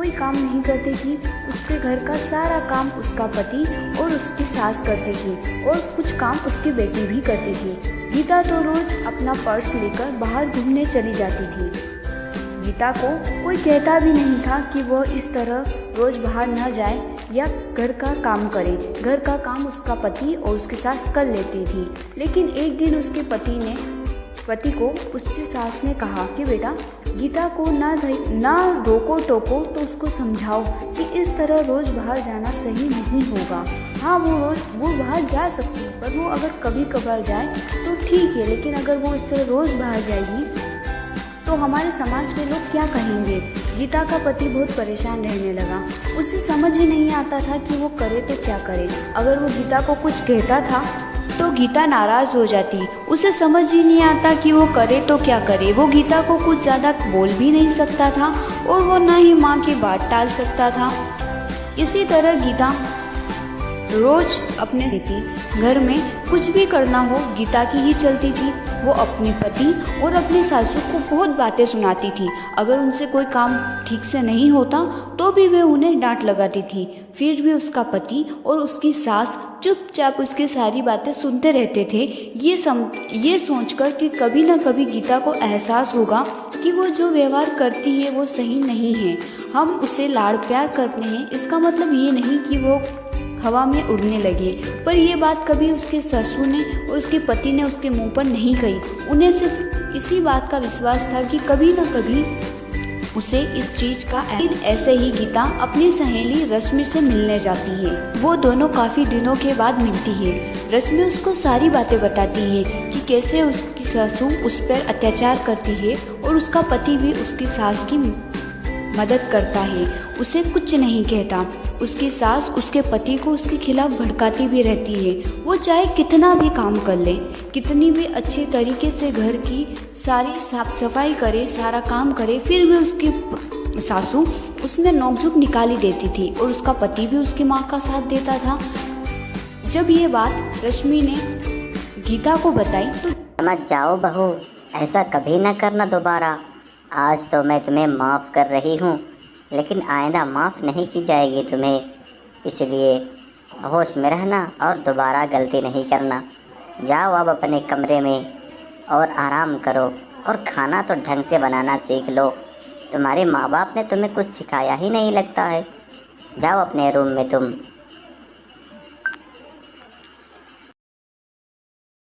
कोई काम नहीं करती थी। उसके घर का सारा काम उसका पति और उसकी सास करती थी और कुछ काम उसकी बेटी भी करती थी। गीता तो रोज अपना पर्स लेकर बाहर घूमने चली जाती थी। गीता को कोई कहता भी नहीं था कि वह इस तरह रोज बाहर न जाए या घर का काम करे। घर का काम उसका पति और उसकी सास कर लेती थी। लेकिन एक दिन उसके पति को उसकी सास ने कहा कि बेटा, गीता को ना रोको टोको, तो उसको समझाओ कि इस तरह रोज़ बाहर जाना सही नहीं होगा। हाँ, वो बाहर जा सकती है, पर वो अगर कभी कभार जाए तो ठीक है, लेकिन अगर वो इस तरह रोज़ बाहर जाएगी तो हमारे समाज के लोग क्या कहेंगे। गीता का पति बहुत परेशान रहने लगा। उसे समझ ही नहीं आता था कि वो करे तो क्या करे। अगर वो गीता को कुछ कहता था तो गीता नाराज़ हो जाती। उसे समझ ही नहीं आता कि वो करे तो क्या करे। वो गीता को कुछ ज़्यादा बोल भी नहीं सकता था और वो ना ही माँ की बात टाल सकता था। इसी तरह गीता रोज अपने घर में कुछ भी करना हो गीता की ही चलती थी। वो अपने पति और अपनी सासू को बहुत बातें सुनाती थी। अगर उनसे कोई काम ठीक से नहीं होता तो भी वे उन्हें डांट लगाती थी। फिर भी उसका पति और उसकी सास चुपचाप उसकी सारी बातें सुनते रहते थे, ये सोचकर कि कभी ना कभी गीता को एहसास होगा कि वो जो व्यवहार करती है वो सही नहीं है। हम उसे लाड़ प्यार करते हैं, इसका मतलब ये नहीं कि वो हवा में उड़ने लगे। पर यह बात कभी उसके ससुर ने और उसके पति ने उसके मुंह पर नहीं कही। उन्हें सिर्फ इसी बात का विश्वास था कि कभी न कभी उसे इस चीज का। ऐसे ही गीता अपनी सहेली रश्मि से मिलने जाती है। वो दोनों काफी दिनों के बाद मिलती है। रश्मि उसको सारी बातें बताती है कि कैसे उसकी सासू उस पर अत्याचार करती है और उसका पति भी उसकी सास की मदद करता है, उसे कुछ नहीं कहता। उसकी सास उसके पति को उसके खिलाफ भड़काती भी रहती है। वो चाहे कितना भी काम कर ले, कितनी भी अच्छी तरीके से घर की सारी साफ सफाई करे, सारा काम करे, फिर भी उसकी सासू उसमें नोकझोंक निकाली देती थी और उसका पति भी उसकी माँ का साथ देता था। जब ये बात रश्मि ने गीता को बताई तो समझ जाओ बहू, ऐसा कभी न करना दोबारा। आज तो मैं तुम्हें माफ़ कर रही हूँ, लेकिन आइंदा माफ़ नहीं की जाएगी तुम्हें। इसलिए होश में रहना और दोबारा गलती नहीं करना। जाओ अब अपने कमरे में और आराम करो और खाना तो ढंग से बनाना सीख लो। तुम्हारे माँ बाप ने तुम्हें कुछ सिखाया ही नहीं लगता है। जाओ अपने रूम में तुम।